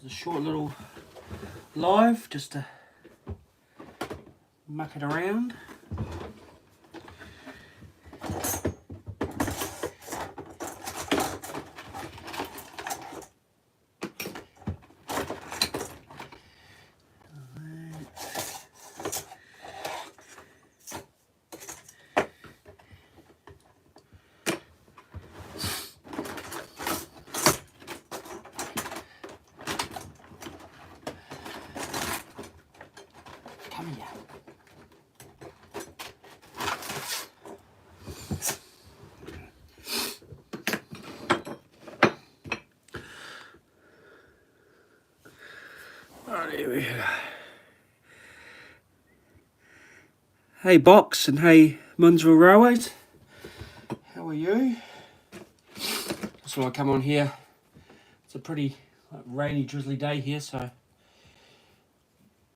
a short little live just to muck it around. Come here. Alright, here we go. Hey Box and hey Munsville Railways, how are you? Just thought I'd come on here. It's a pretty rainy, drizzly day here, so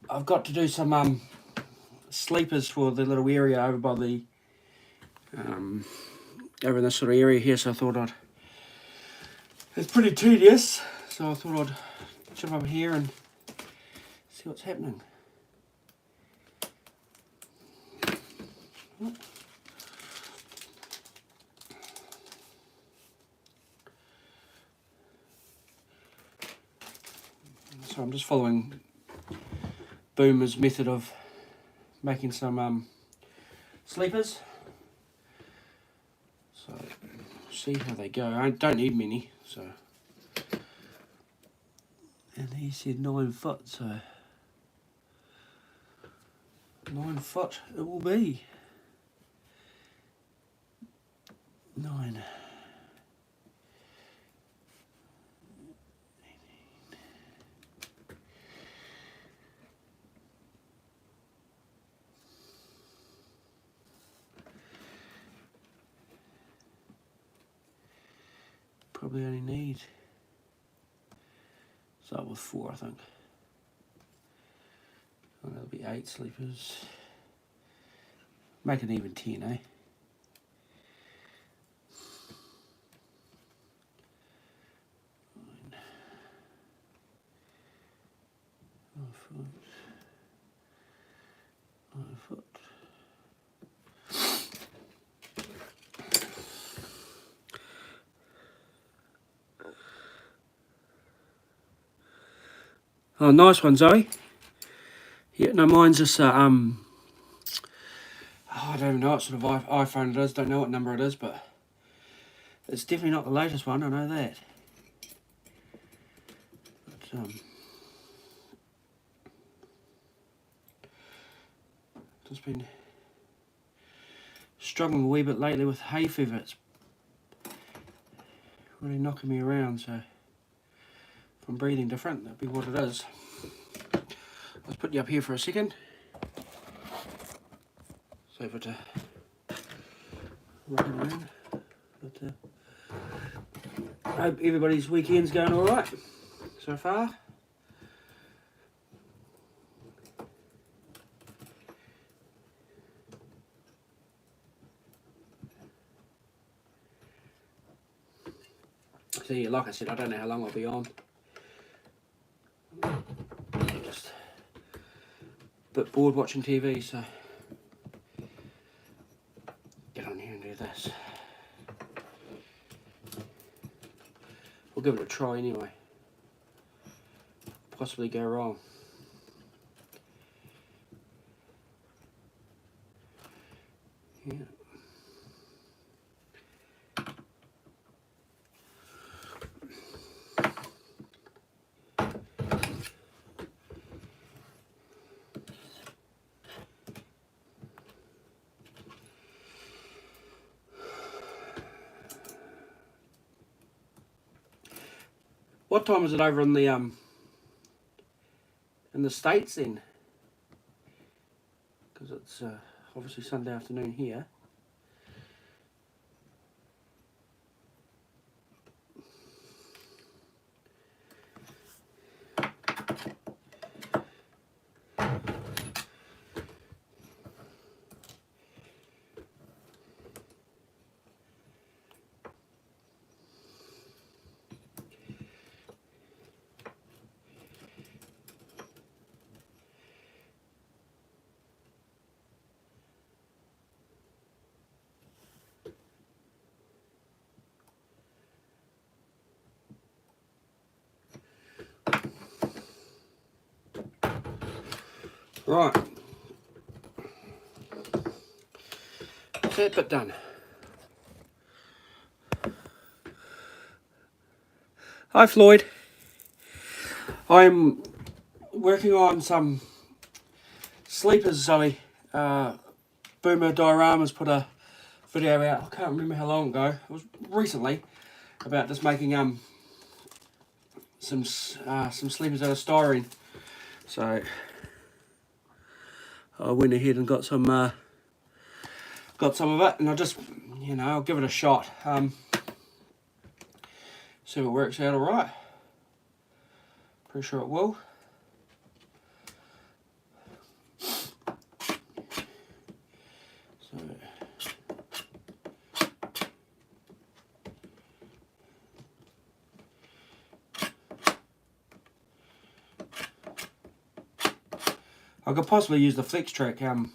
I've got to do some sleepers for the little area over by the over in this sort of area here. So I thought it's pretty tedious, so I thought I'd jump over here and see what's happening. So I'm just following Boomer's method of making some sleepers. So see how they go. I don't need many, so. And he said 9 foot, so 9 foot it will be. 9. Probably only need, start with 4 I think. Oh, that'll be 8 sleepers. Make it even 10, eh? Oh, nice one, Zoe. Yeah, no, mine's just oh, I don't even know what sort of iPhone it is. Don't know what number it is, but it's definitely not the latest one. I know that. But, just been struggling a wee bit lately with hay fever. It's really knocking me around, so if I'm breathing different, that'd be what it is. Let's put you up here for a second. So for to rock around. But I hope everybody's weekend's going all right so far. See, like I said, I don't know how long I'll be on. I'm just a bit bored watching TV, so get on here and do this. We'll give it a try anyway. Possibly go wrong. Yeah. What time is it over in the States then? Because it's obviously Sunday afternoon here. Right. That bit done. Hi Floyd. I'm working on some sleepers, Zoe. Boomer Dioramas put a video out, I can't remember how long ago, it was recently, about just making some sleepers out of styrene. So I went ahead and got some of it, and I just, I'll give it a shot. See if it works out alright. Pretty sure it will. So I could possibly use the flex track, not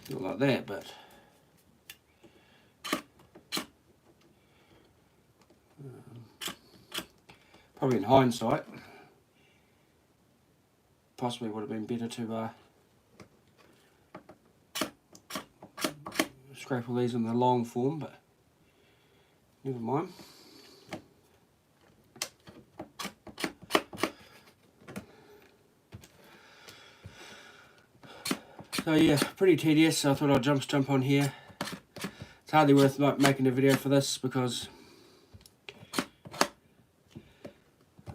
like that, but probably in hindsight, possibly would have been better to scrape all these in the long form, but never mind. So yeah, pretty tedious, so I thought I'd jump on here. It's hardly worth making a video for this because,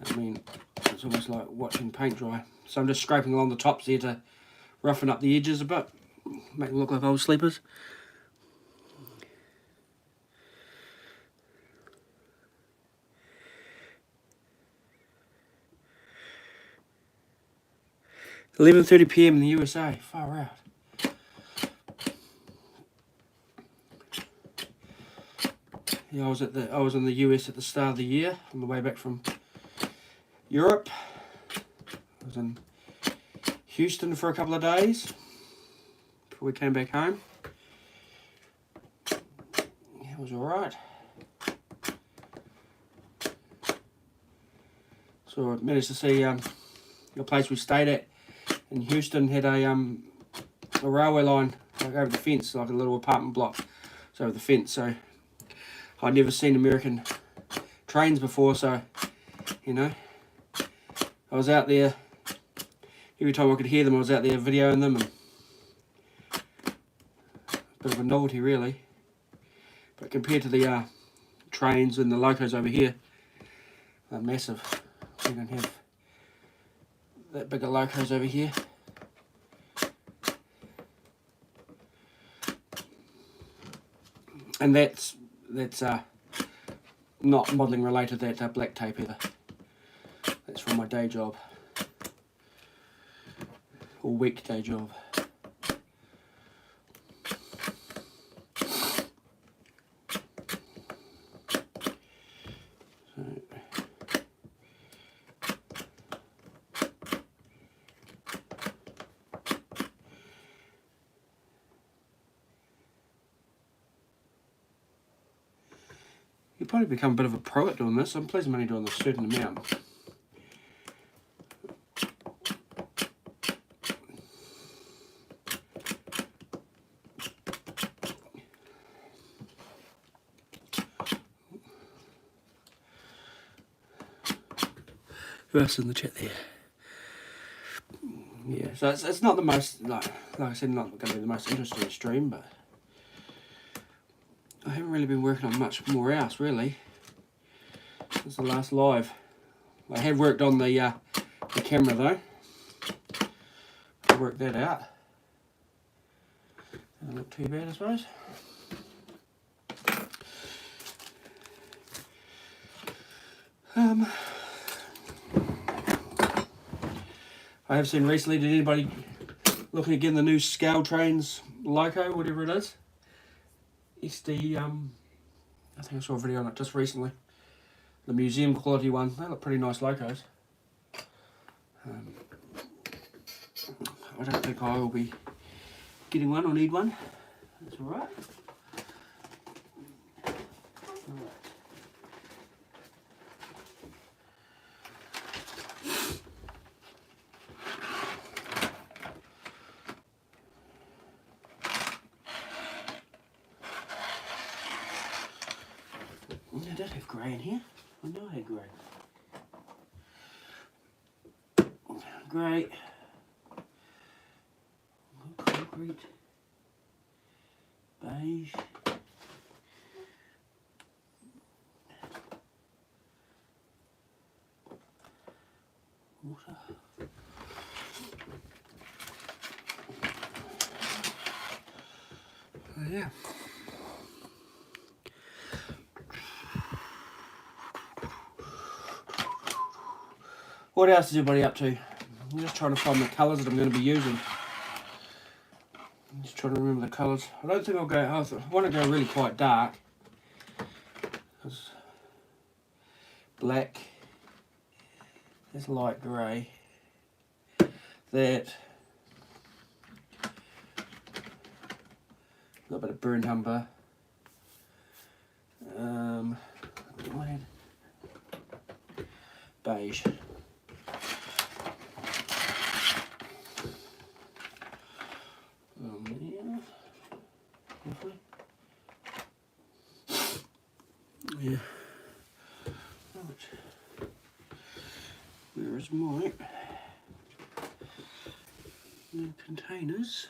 I mean, it's almost like watching paint dry. So I'm just scraping along the tops here to roughen up the edges a bit, make them look like old sleepers. $11:30 PM in the USA, far out. Yeah, I was in the US at the start of the year on the way back from Europe. I was in Houston for a couple of days before we came back home. Yeah, it was alright. So I managed to see the place we stayed at in Houston had a railway line like over the fence, like a little apartment block. So over the fence, so I'd never seen American trains before, so I was out there every time I could hear them. I was out there videoing them, and a bit of a novelty really. But compared to the trains and the locos over here, they're massive. We don't have that bigger locos over here. And that's not modelling related, that black tape either. That's from my day job. Or weekday job. You'll probably become a bit of a pro at doing this. I'm pleased I'm only doing a certain amount. Who else in the chat there? Yeah, so it's not the most, like I said, not going to be the most interesting stream, but I haven't really been working on much more else, really. This is the last live. I have worked on the camera, though. I worked that out. Doesn't look too bad, I suppose. I have seen recently, did anybody looking at getting the new Scale Trains Loco, whatever it is? SD, I think I saw a video on it just recently. The museum quality one. They look pretty nice locos. I don't think I will be getting one or need one. That's alright. I did have grey in here. I know I had grey. Grey. Concrete. Beige. Water. Oh, yeah. What else is everybody up to? I'm just trying to find the colours that I'm going to be using. I'm just trying to remember the colours. I don't think I'll go. I want to go really quite dark. Black. There's light grey. That. A little bit of burnt umber. Beige. Yeah. Right. Where is my containers?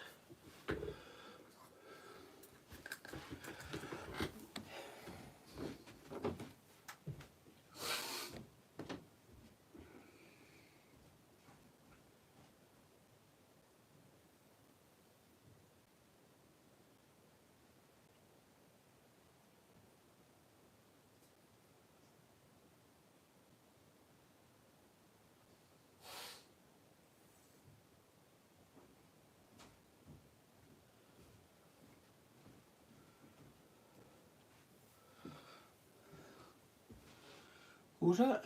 What was that?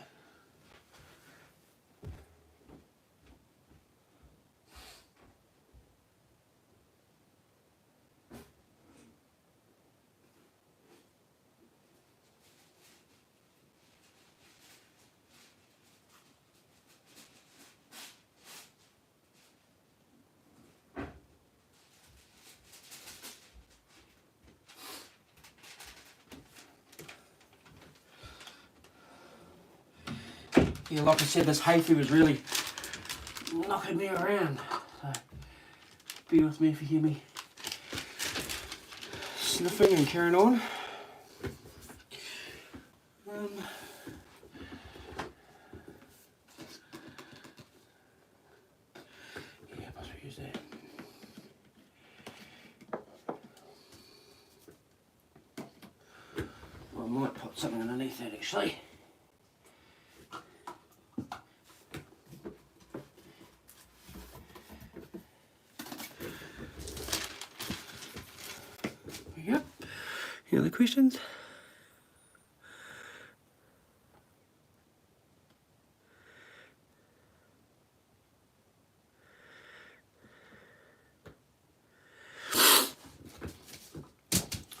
Yeah, like I said, this hay fever is really knocking me around. So, be with me if you hear me sniffing and carrying on. Yeah, I must use that. Well, I might put something underneath that actually. Yep. Any other questions?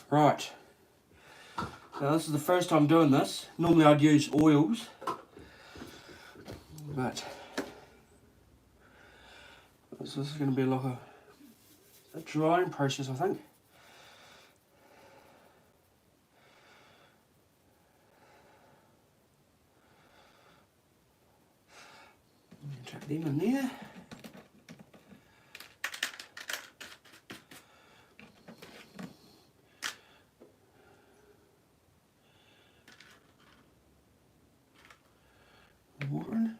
Right. Now this is the first time doing this. Normally I'd use oils, but this is going to be like a drying process, I think. Chuck them in there. Water.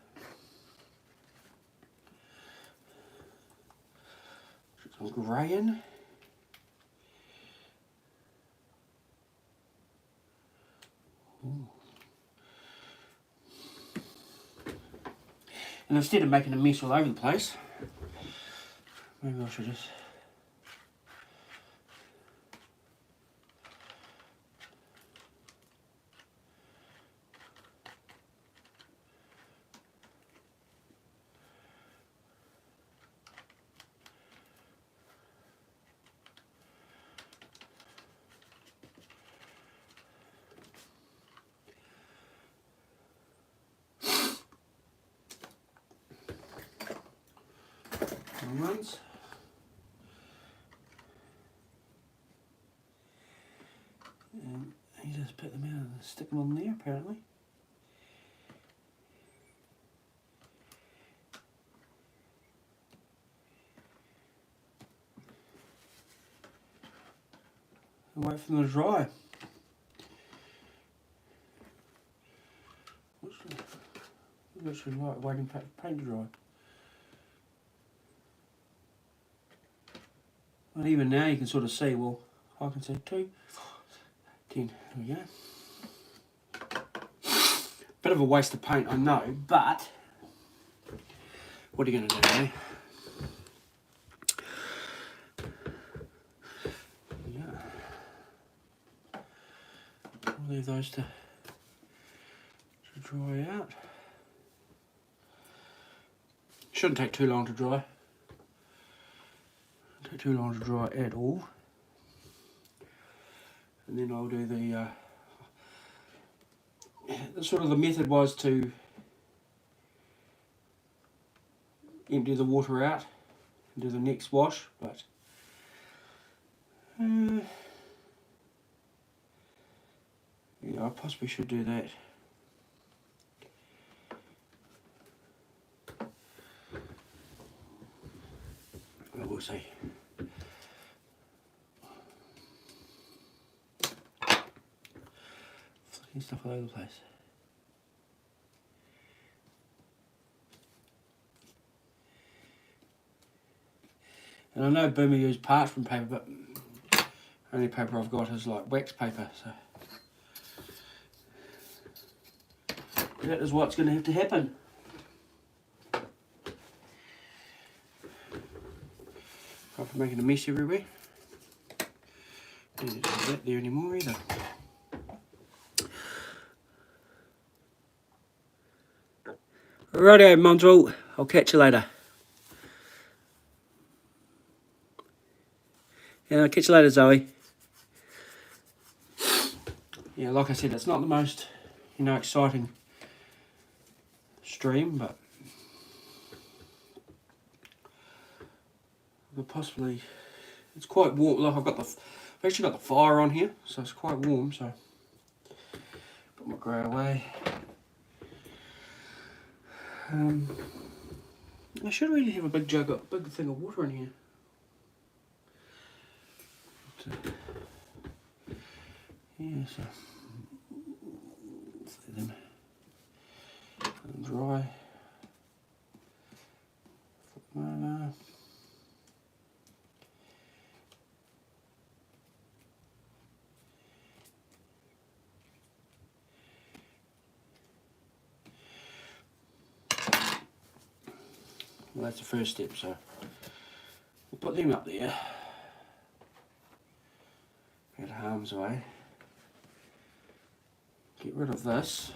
Some grey in. Ooh. And instead of making a mess all over the place, maybe I should just runs. And he just just pick them out and stick them on there apparently. And wait for them to dry. Literally like waiting for paint to dry. And even now you can sort of see, well, I can see 2, 4, 10, there we go. Bit of a waste of paint, I know, but what are you going to do, eh? Yeah. I'll leave those to dry out. Shouldn't take too long to dry. Shouldn't take too long to dry at all. And then I'll do the sort of the method was to empty the water out and do the next wash, but yeah, I possibly should do that. But we'll see. Flicking stuff all over the place. And I know Boomer used parchment paper, but only paper I've got is like wax paper, so that is what's going to have to happen. After making a mess everywhere. Don't need to do that there anymore either. Righto, Montrell, I'll catch you later. Yeah, I'll catch you later, Zoe. Yeah, like I said, it's not the most, exciting stream, but possibly it's quite warm. Like I've actually got the fire on here, so it's quite warm. So put my grey away. I should really have a big thing of water in here. Yeah, so let them dry. Well, that's the first step, so we'll put them up there. Get harm's way. Get rid of this.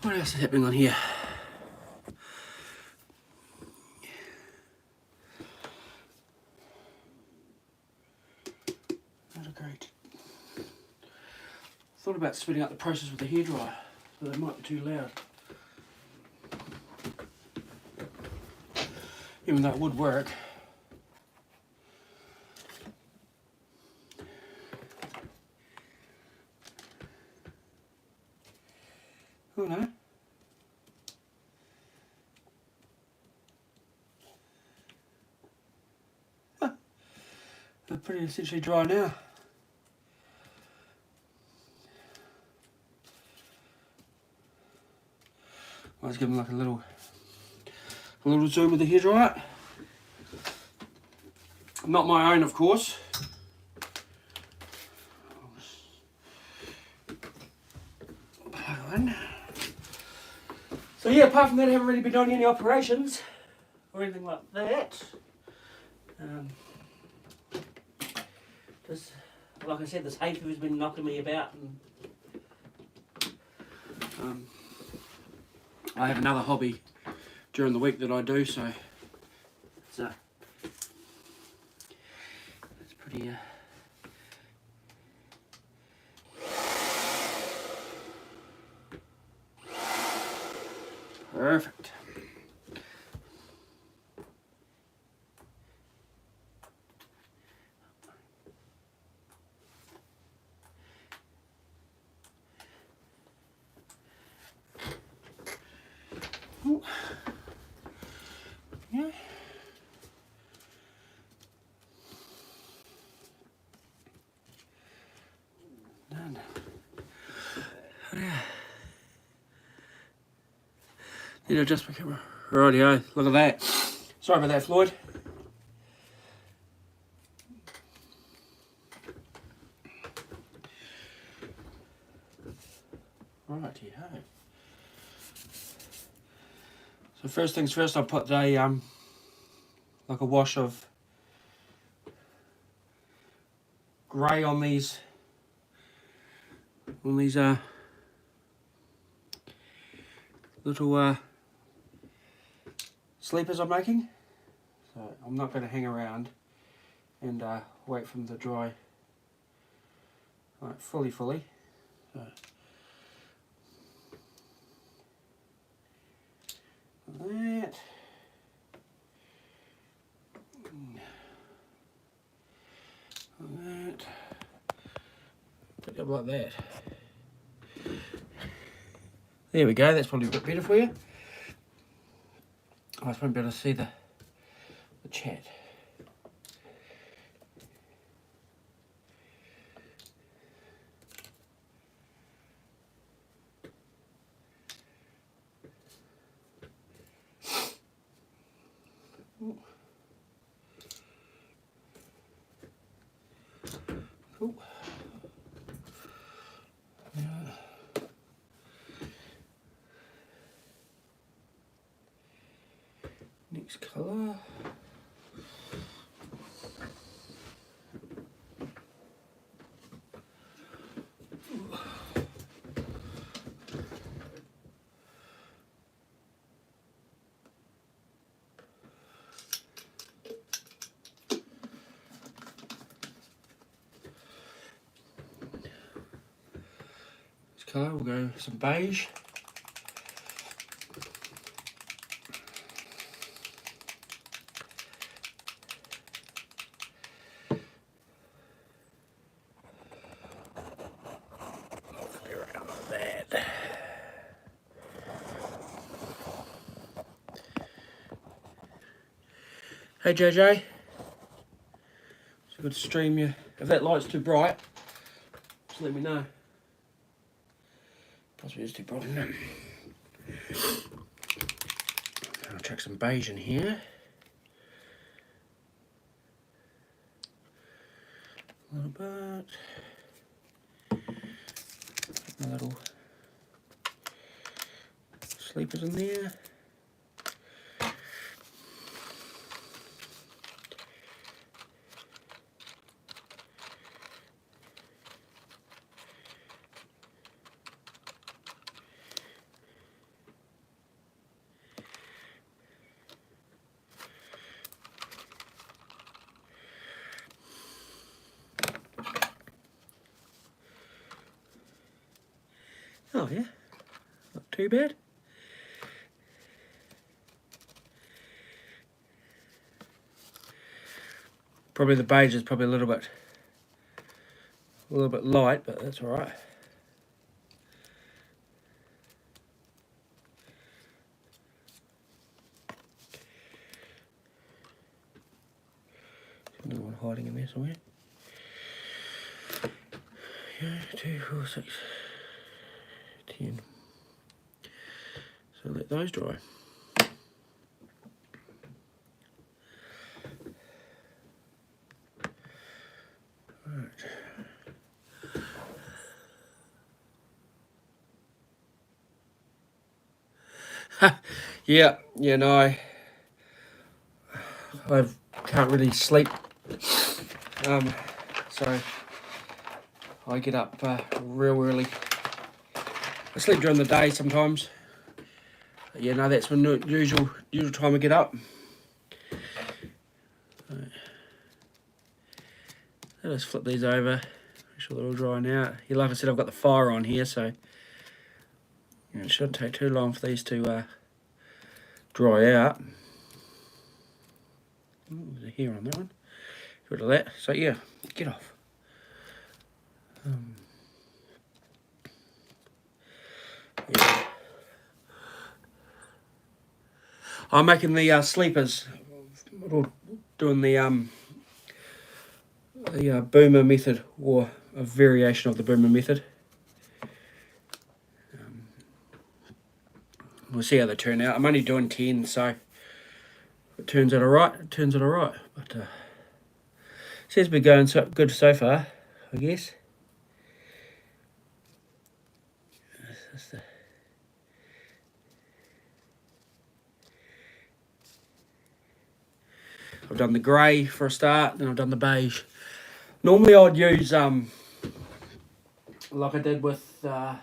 What else is happening on here? Not a great. Thought about speeding up the process with the hairdryer, but it might be too loud. Even though it would work. Oh you know. They're pretty essentially dry now. Let's give them like a little zoom with the hairdryer. Not my own, of course. So yeah, apart from that, I haven't really been doing any operations or anything like that. Just like I said, this hay fever's been knocking me about, and I have another hobby during the week that I do, so it's pretty perfect. Ooh. Yeah. Done. Need to adjust my camera. Rightio, look at that. Sorry about that, Floyd. Rightio. So first things first, I put a like a wash of grey on these little sleepers I'm making. So I'm not going to hang around and wait for them to dry like fully. So that. That. Pick up like that. There we go, that's probably a bit better for you. I just won't be able to see the chat. Ooh. Ooh. Yeah. Next colour. Colour, we'll go some beige. Around like that. Hey JJ, so good to stream you. If that light's too bright, just let me know. Possibly it's too bright, isn't it? I'll chuck some beige in here. A little bit. Put my little sleepers in there. Oh yeah, not too bad. Probably the beige is probably a little bit light, but that's all right. one hiding in there somewhere. Yeah, 2, 4, 6, 10. So let those dry. Yeah, no, I can't really sleep, so I get up real early. I sleep during the day sometimes. But yeah, no, that's when the usual time I get up. Right. Let's flip these over, make sure they're all drying out. Yeah, like I said, I've got the fire on here, so it shouldn't take too long for these to dry out. There's a hair on that one. Get rid of that. So yeah, get off. Yeah. I'm making the sleepers. Doing the boomer method, or a variation of the boomer method. We'll see how they turn out. I'm only doing 10, so if it turns out alright, it turns out alright. But seems to be going good so far, I guess. I've done the grey for a start, then I've done the beige. Normally I'd use, like I did with the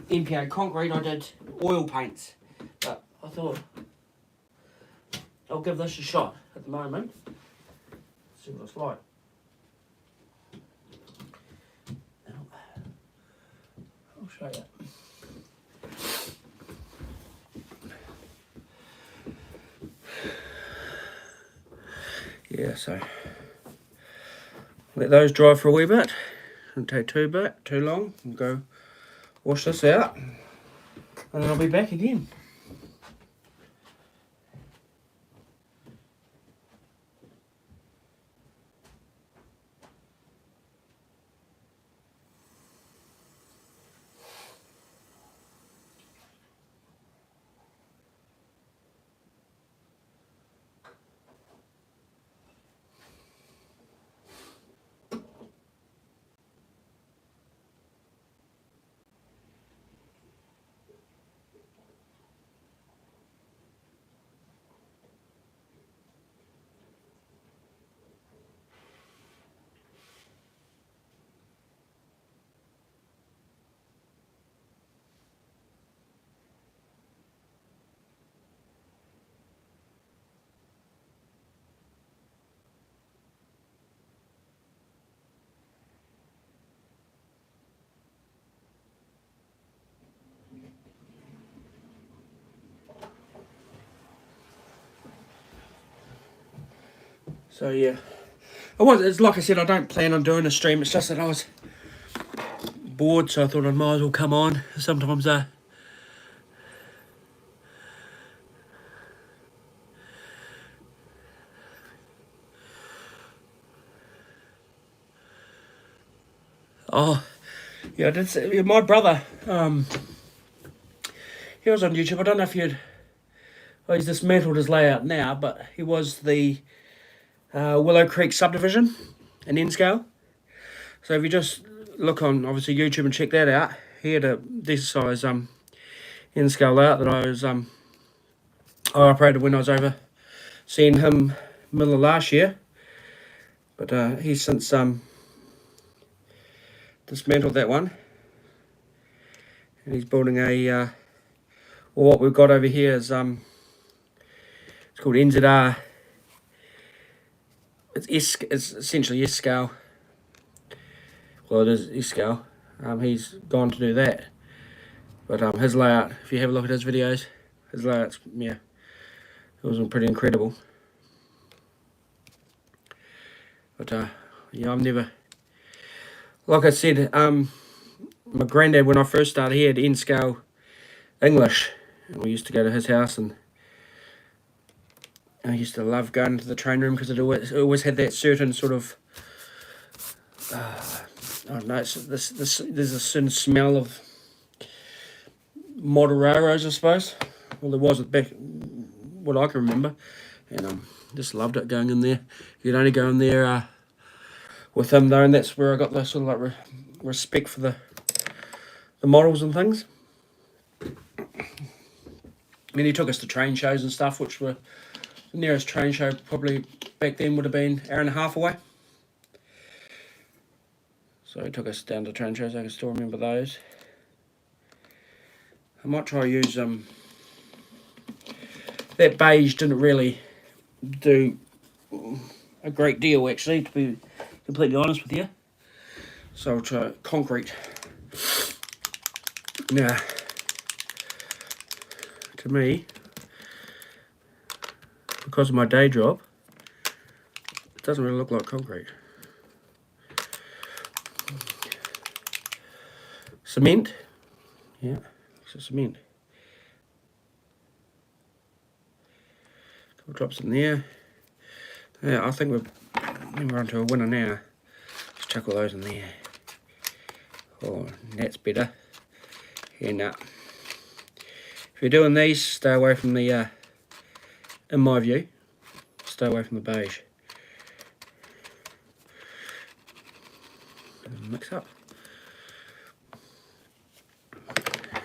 MPA concrete, I did oil paints. But I thought I'll give this a shot at the moment. See what it's like. I'll show you. Yeah, so let those dry for a wee bit. Don't take too long. I'll go wash this out, and then I'll be back again. So yeah, it's like I said, I don't plan on doing a stream. It's just that I was bored, so I thought I might as well come on. Sometimes oh yeah, I did see my brother. He was on YouTube. I don't know if he's dismantled his layout now, but he was the Willowcreek subdivision in N-scale. So if you just look on obviously YouTube and check that out, he had a decent size N-scale layout that I operated when I was over seeing him middle of last year. But he's since dismantled that one, and he's building a well, what we've got over here is it's called NZR. It's essentially S scale. Well, it is S scale. He's gone to do that, but his layout, if you have a look at his videos, his layout's, yeah, it was pretty incredible. But yeah, I've never, like I said, my granddad, when I first started, he had N-scale English, and we used to go to his house, and I used to love going to the train room because it always had that certain sort of, I don't know, there's a certain smell of model railroads, I suppose. Well, there was back, what I can remember, and just loved it going in there. You'd only go in there with him though, and that's where I got the sort of like respect for the models and things. And he took us to train shows and stuff, which were the nearest train show probably back then would have been an hour and a half away. So he took us down to train shows. I can still remember those. I might try to use that beige didn't really do a great deal actually, to be completely honest with you. So I'll try concrete. Now, to me, because of my day job, it doesn't really look like concrete. Cement, yeah, it's a cement. Couple drops in there. Yeah, I think we're onto a winner now. Let's chuck all those in there. Oh, that's better. Yeah, no. If you're doing these, stay away from the, in my view, stay away from the beige. And mix up.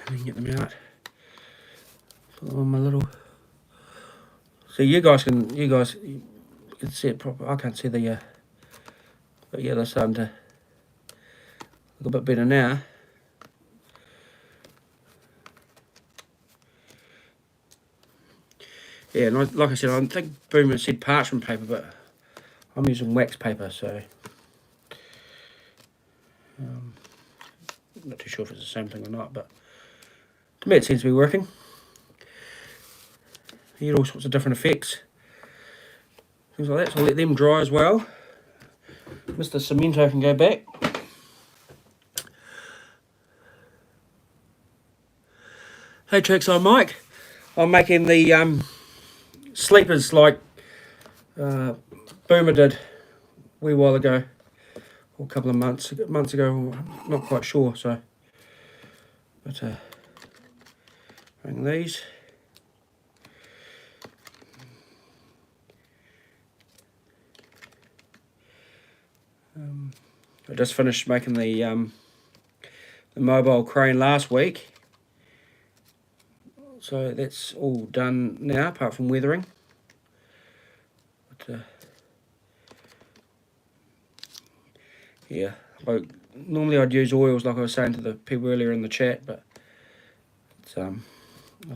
And then get them out. Put them on my little. So you guys can see it proper. I can't see the, but yeah, they're starting to look a bit better now. Yeah, and like I said, I think Boomer said parchment paper, but I'm using wax paper, so I'm not too sure if it's the same thing or not, but to me it seems to be working. You get all sorts of different effects, things like that, so I'll let them dry as well. Mr. Cemento can go back. Hey Tricks, I'm Mike. I'm making the sleepers like Boomer did a wee while ago, or a couple of months ago, I'm not quite sure, so, but bring these. I just finished making the mobile crane last week, so that's all done now apart from weathering. But, yeah, like normally I'd use oils like I was saying to the people earlier in the chat, but it's, I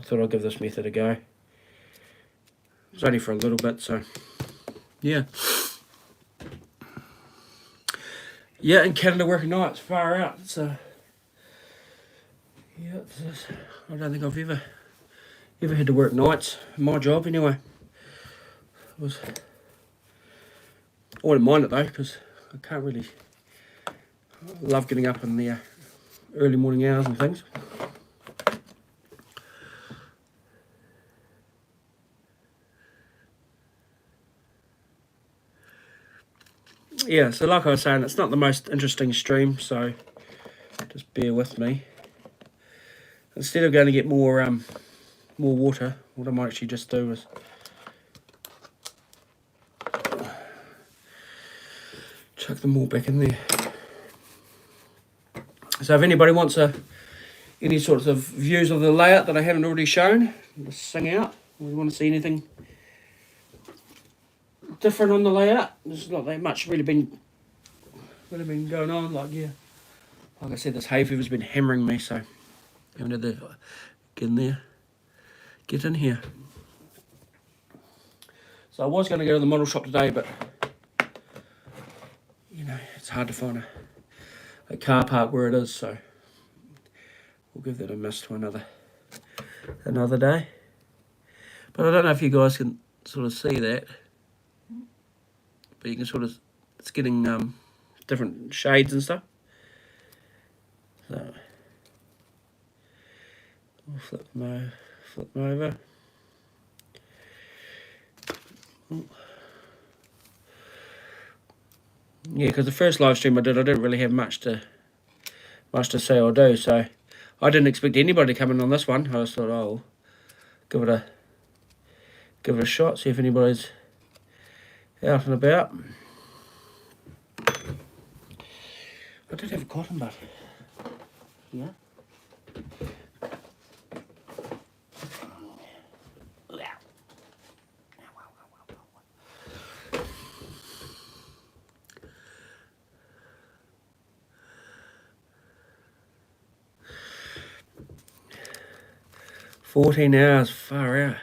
thought I'd give this method a go. It's only for a little bit, so yeah. Yeah, in Canada working nights, far out. So yeah, I don't think I've ever had to work nights in my job anyway. I wouldn't mind it though, because I can't really love getting up in the early morning hours and things. Yeah, so like I was saying, it's not the most interesting stream, so just bear with me. Instead of going to get more water, what I might actually just do is chuck them all back in there. So if anybody wants any sorts of views of the layout that I haven't already shown, just sing out. If you want to see anything different on the layout, there's not that much really been going on. Like I said, this hay fever's been hammering me, so I'm going to get in there, get in here. So I was going to go to the model shop today, but you know, it's hard to find a car park where it is, so we'll give that a miss to another day. But I don't know if you guys can sort of see that, but you can sort of, it's getting different shades and stuff. So we'll flip them over. Yeah, because the first live stream I didn't really have much to say or do, so I didn't expect anybody to come in on this one. I just thought, oh, give it a shot, see if anybody's out and about. I did have a cotton bud. Yeah. 14 hours, far out.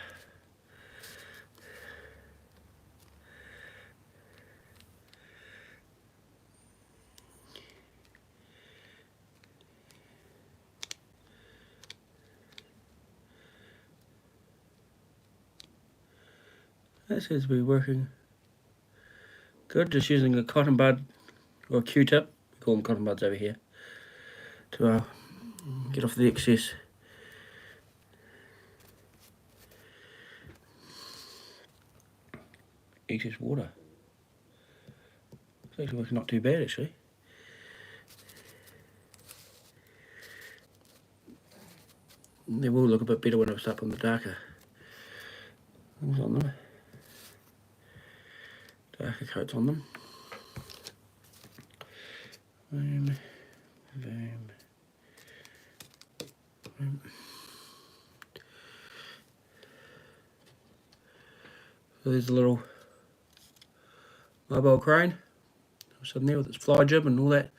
That seems to be working good. Just using a cotton bud or a Q-tip, we call them cotton buds over here, to get off the excess water. It's actually working not too bad, actually. They will look a bit better when I start putting the darker things on them. Darker coats on them. Boom, boom, boom. So there's a little mobile crane sitting there with its fly jib and all that,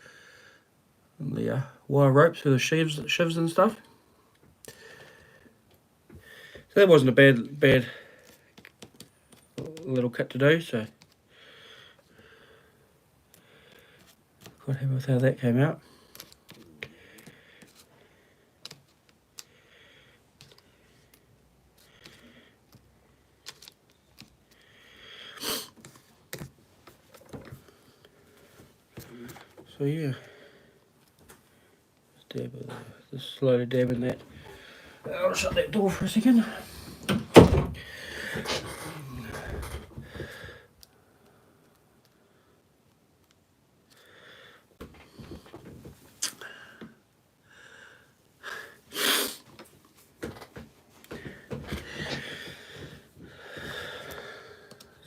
and the wire ropes for the shivs and stuff. So that wasn't a bad little kit to do, so quite happy with how that came out. So yeah, just slowly dabbing that. I'll shut that door for a second.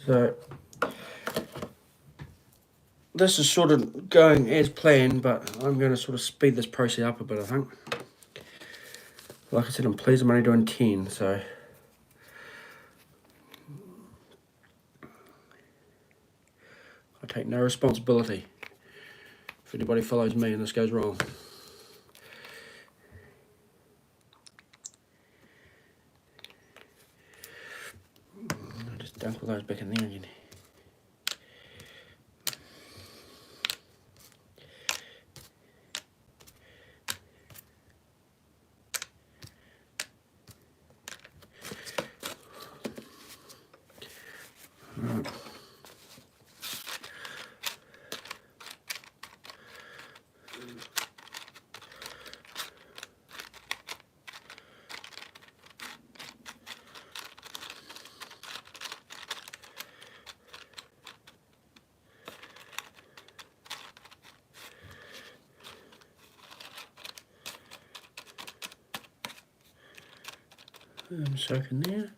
So this is sort of going as planned, but I'm going to sort of speed this process up a bit, I think. Like I said, I'm pleased I'm only doing 10, so I take no responsibility if anybody follows me and this goes wrong. I'll just dunk all those back in there again. Right. Soaking there.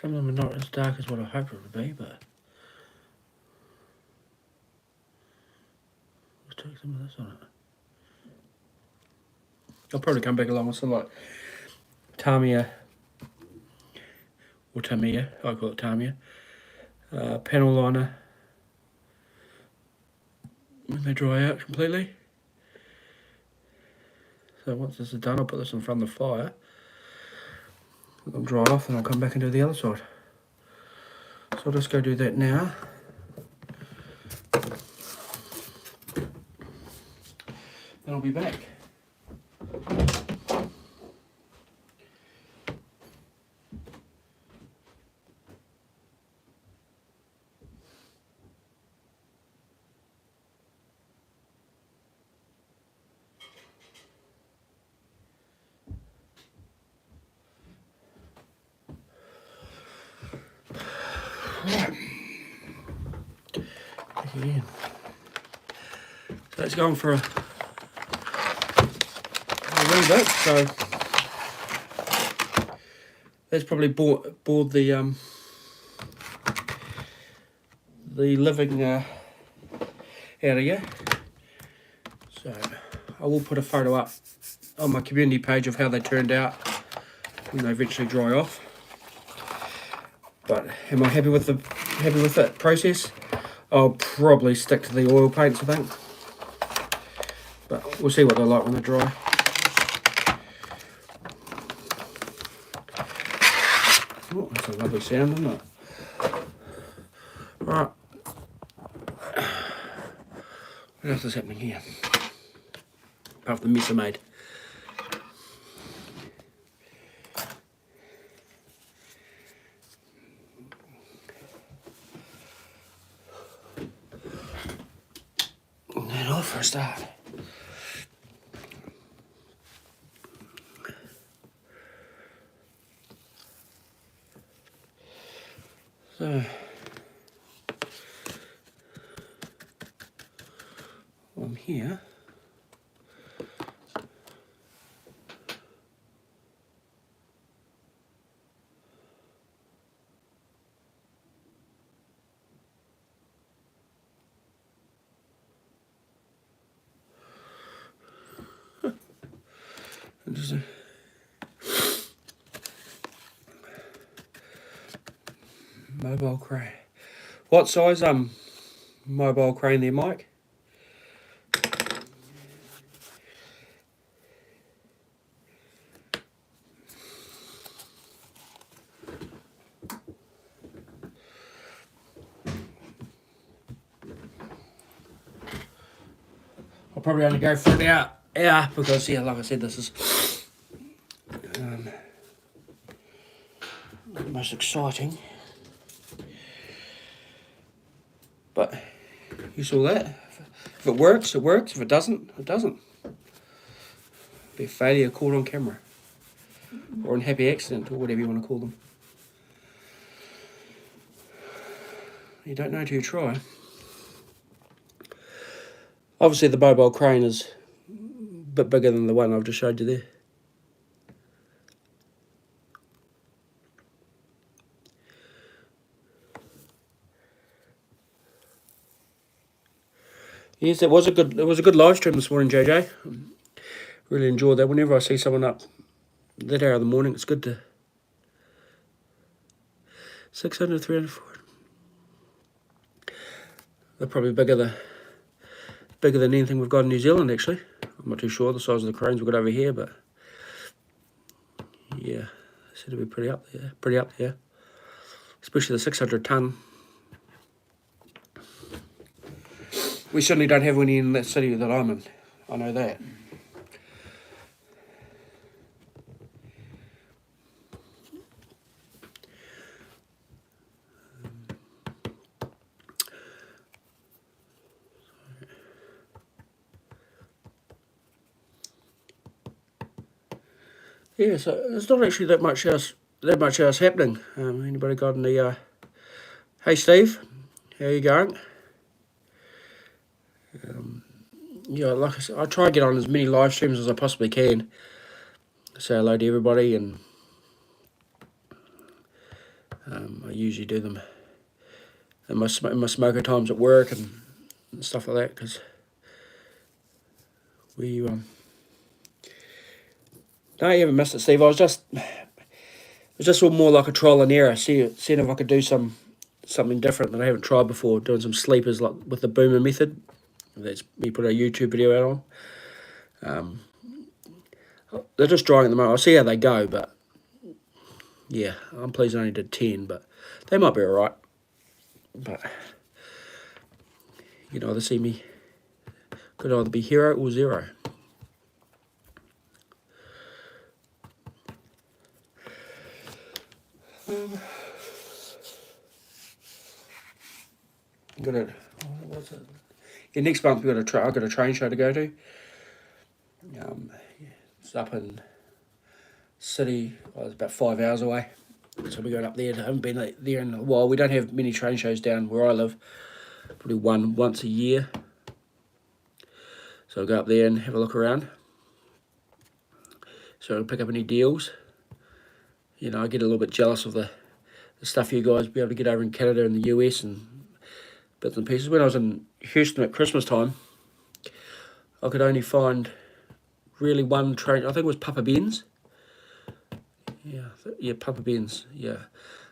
Some of them are not as dark as what I hoped it would be, but let's take some of this on it. I'll probably come back along with some like Tamiya, or Tamiya, I call it Tamiya, panel liner when they dry out completely. So once this is done, I'll put this in front of the fire. It'll dry off and I'll come back and do the other side. So I'll just go do that now. Then I'll be back. Right. Again. So it's going for a wee bit, so that's probably bored the living out of you. So I will put a photo up on my community page of how they turned out when they eventually dry off. But am I happy with that process? I'll probably stick to the oil paints, I think. But we'll see what they're like when they're dry. Oh, that's a lovely sound, isn't it? Right. What else is happening here? Apart from the mess I made. That off for a start. So I'm here. Just a mobile crane. What size mobile crane there, Mike? I'll probably only go for an hour because, yeah, like I said, this is the most exciting. But you saw that. If it works, it works. If it doesn't, it doesn't. Be a failure caught on camera, or an happy accident, or whatever you want to call them. You don't know until you try. Obviously, the mobile crane is a bit bigger than the one I've just showed you there. Yes, it was a good live stream this morning, JJ. Really enjoyed that. Whenever I see someone up that hour of the morning, it's good to 600, 300, 400. They're probably bigger than anything we've got in New Zealand, actually. I'm not too sure the size of the cranes we've got over here, but yeah, they seem to be pretty up there. Especially the 600 tonne. We certainly don't have any in that city that I'm in. I know that. Yeah, so there's not actually that much else happening. Anybody got any? Hey Steve, how you going? Yeah, like I said, I try to get on as many live streams as I possibly can. Say hello to everybody, and I usually do them in my smoker times at work and stuff like that, because we No, you haven't missed it, Steve. It was just all more like a trial and error, seeing if I could do something different that I haven't tried before, doing some sleepers like with the boomer method. That's we put a YouTube video out on. They're just drying at the moment. I'll see how they go, but yeah, I'm pleased I only did 10, but they might be alright. But you know, they see me could either be hero or zero. Got it. What's it? Yeah, next month I've got a train show to go to. It's up in city. Well, it's about 5 hours away, so we're going up there. I haven't been there in a while. We don't have many train shows down where I live. Probably once a year. So I'll go up there and have a look around. So I'll pick up any deals. You know, I get a little bit jealous of the stuff you guys be able to get over in Canada and the US and bits and pieces. When I was in Houston at Christmas time, I could only find really one train. I think it was Papa Ben's. Yeah, Papa Ben's. Yeah,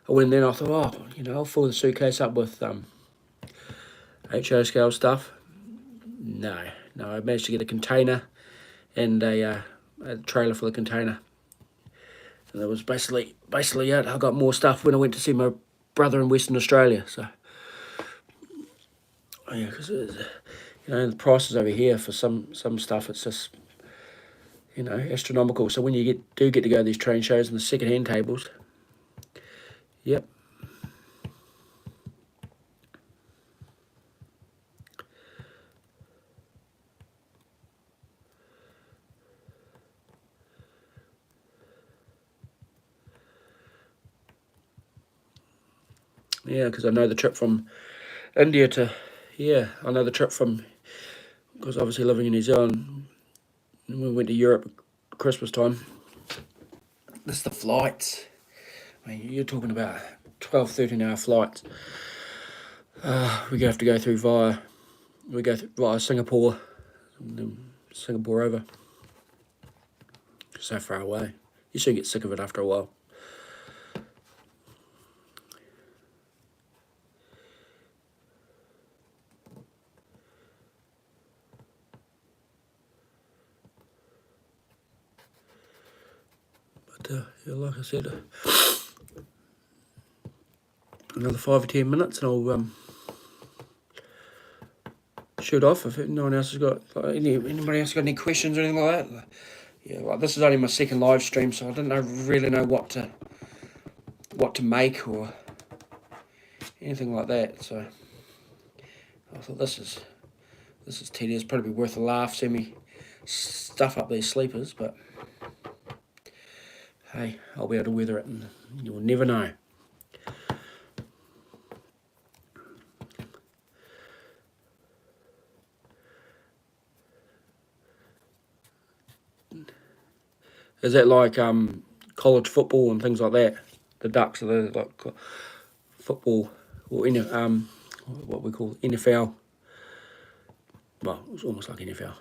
I went there and I thought, oh, you know, I'll fill the suitcase up with HO scale stuff. No, I managed to get a container and a trailer for the container. And that was basically it. I got more stuff when I went to see my brother in Western Australia. So, yeah, because you know, the prices over here for some stuff, it's just, you know, astronomical. So when you do get to go to these train shows and the second-hand tables, yep. Yeah, because I know the trip from India to, I know the trip from, because obviously living in New Zealand, and we went to Europe at Christmas time. This is the flights. I mean, you're talking about 12, 13-hour flights. We have to go through via Singapore, and then Singapore over. So far away. You soon get sick of it after a while. But yeah, like I said, another 5 or 10 minutes and I'll shoot off. If anybody else has got any questions or anything like that. Yeah, like this is only my second live stream, so I didn't really know what to make or anything like that. So I thought this is tedious. Probably worth a laugh. See me stuff up these sleepers, but hey, I'll be able to weather it, and you'll never know. Is that like college football and things like that? The Ducks are the like football or what we call NFL. Well, it's almost like NFL.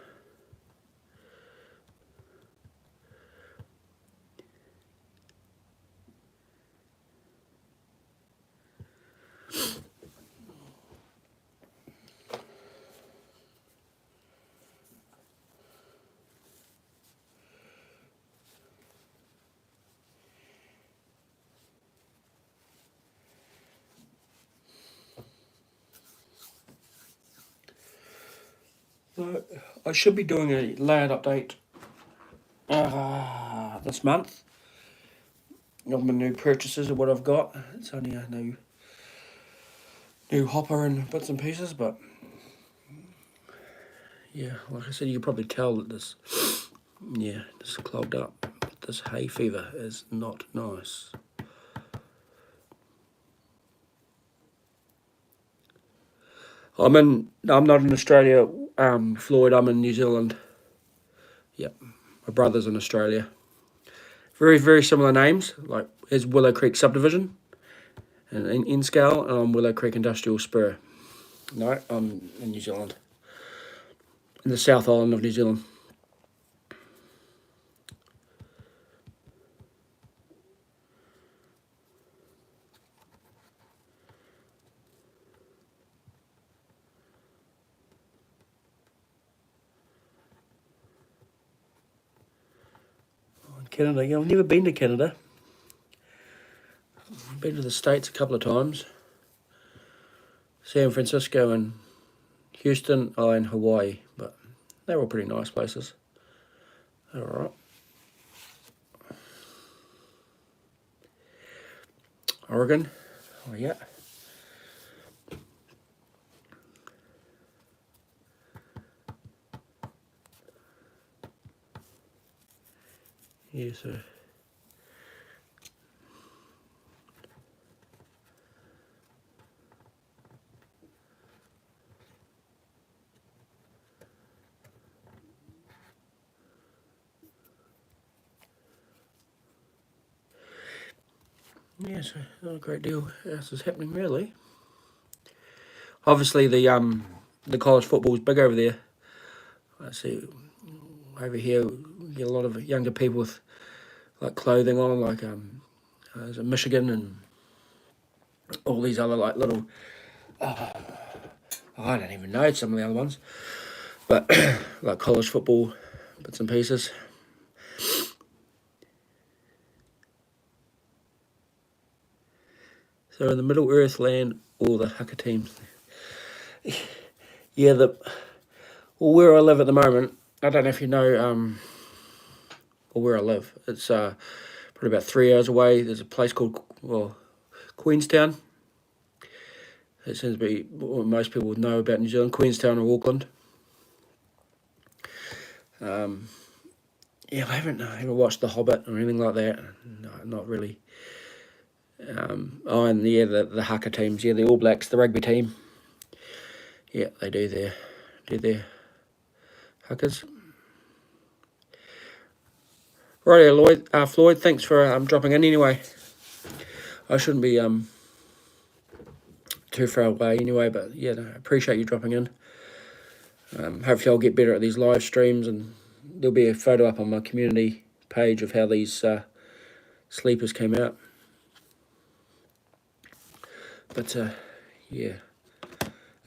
I should be doing a layout update this month of my new purchases of what I've got. It's only a new hopper and bits and pieces, but yeah, like I said, you can probably tell that this is clogged up. This hay fever is not nice. I'm not in Australia, Floyd. I'm in New Zealand. Yep, my brother's in Australia. Very, very similar names. Like here's Willowcreek subdivision, and in scale, and I'm Willowcreek Industrial Spur. No, I'm in New Zealand, in the South Island of New Zealand. Canada. Yeah, I've never been to Canada. I've been to the States a couple of times. San Francisco and Houston, and Hawaii, but they're all pretty nice places. They're alright. Oregon, oh yeah. Yeah, so yeah, so not a great deal else is happening really. Obviously the college football is big over there. I see over here we get a lot of younger people with like clothing on, like there's a Michigan and all these other like little I don't even know some of the other ones, but like college football bits and pieces. So in the Middle Earth land, all the haka teams. Yeah, where I live at the moment, I don't know if you know, or where I live. It's probably about 3 hours away. There's a place called Queenstown. It seems to be what most people would know about New Zealand, Queenstown or Auckland. Yeah, I haven't watched The Hobbit or anything like that. No, not really. And yeah, the haka teams. Yeah, the All Blacks, the rugby team. Yeah, they do their hakas. Right, Floyd. Thanks for dropping in anyway. I shouldn't be too far away anyway, but yeah, no, I appreciate you dropping in. Hopefully I'll get better at these live streams, and there'll be a photo up on my community page of how these sleepers came out. But yeah,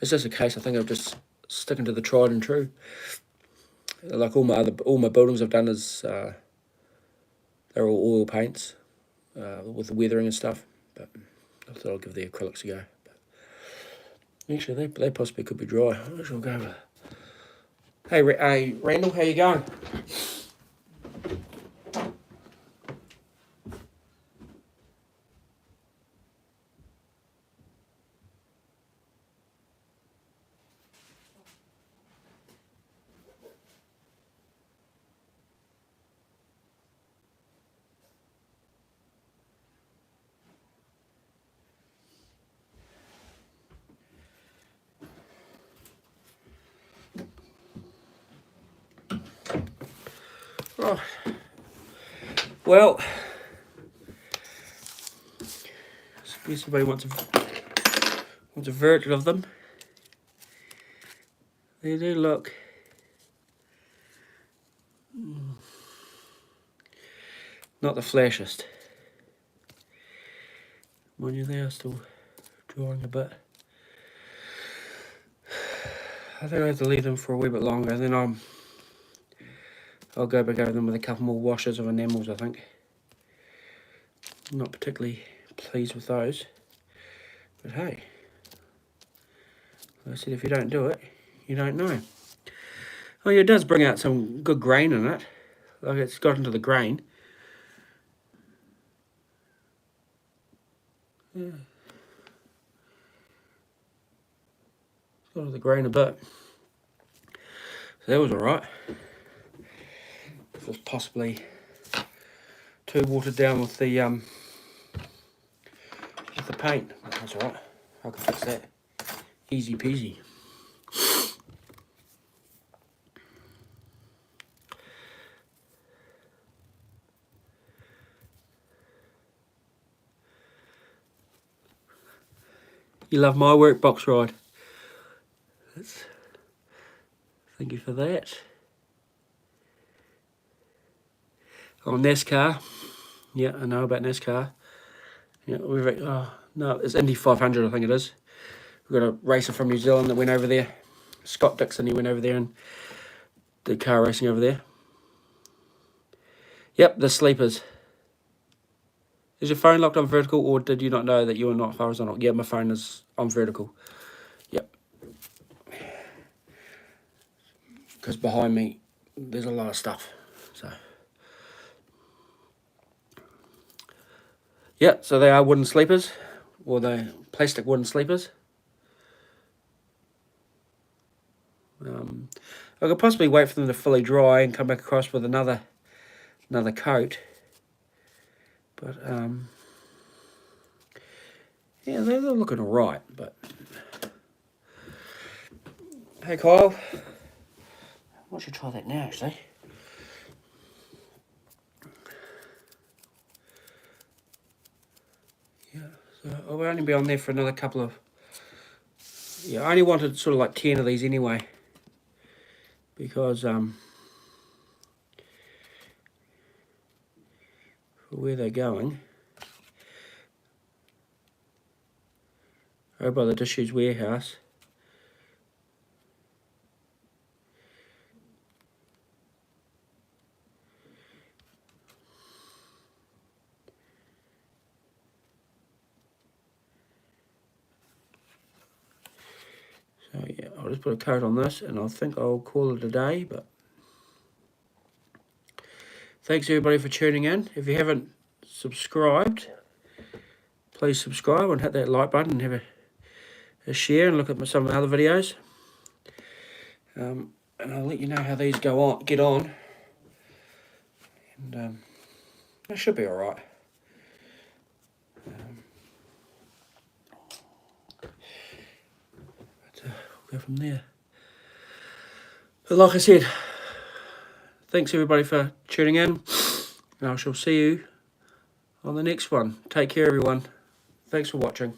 it's just a case I think of just sticking to the tried and true. Like all my buildings I've done is they're all oil paints with the weathering and stuff. But I thought I'll give the acrylics a go. But actually, they possibly could be dry. I shall go over. Hey, Randall, how you going? Oh, well, I suppose somebody wants a version of them. They do look not the flashiest. Mind you, they are still drawing a bit. I think I have to leave them for a wee bit longer, and then I'll go back over them with a couple more washes of enamels, I think. I'm not particularly pleased with those. But hey, like I said, if you don't do it, you don't know. Oh yeah, it does bring out some good grain in it. Like it's got into the grain. Yeah. It's got into the grain a bit. So that was alright. It was possibly too watered down with the paint. That's alright. I can fix that. Easy peasy. You love my work, Box Ride. Thank you for that. Oh, NASCAR. Yeah, I know about NASCAR. Yeah, no, it's Indy 500, I think it is. We've got a racer from New Zealand that went over there. Scott Dixon, he went over there and did car racing over there. Yep, the sleepers. Is your phone locked on vertical, or did you not know that you were not horizontal? Yeah, my phone is on vertical. Yep. Because behind me, there's a lot of stuff. So. Yeah, so they are wooden sleepers, or they're plastic wooden sleepers. I could possibly wait for them to fully dry and come back across with another coat. But yeah, they're looking alright. But hey, Kyle, I should try that now, actually. Yeah, so I'll only be on there for another couple of. Yeah, I only wanted sort of like 10 of these anyway, because for where they're going. Over by the disused warehouse. So yeah, I'll just put a coat on this, and I think I'll call it a day. But thanks everybody for tuning in. If you haven't subscribed, please subscribe and hit that like button and have a share and look at some of the other videos. And I'll let you know how these get on. And it should be alright. We'll go from there. But like I said, thanks everybody for tuning in. And I shall see you on the next one. Take care, everyone. Thanks for watching.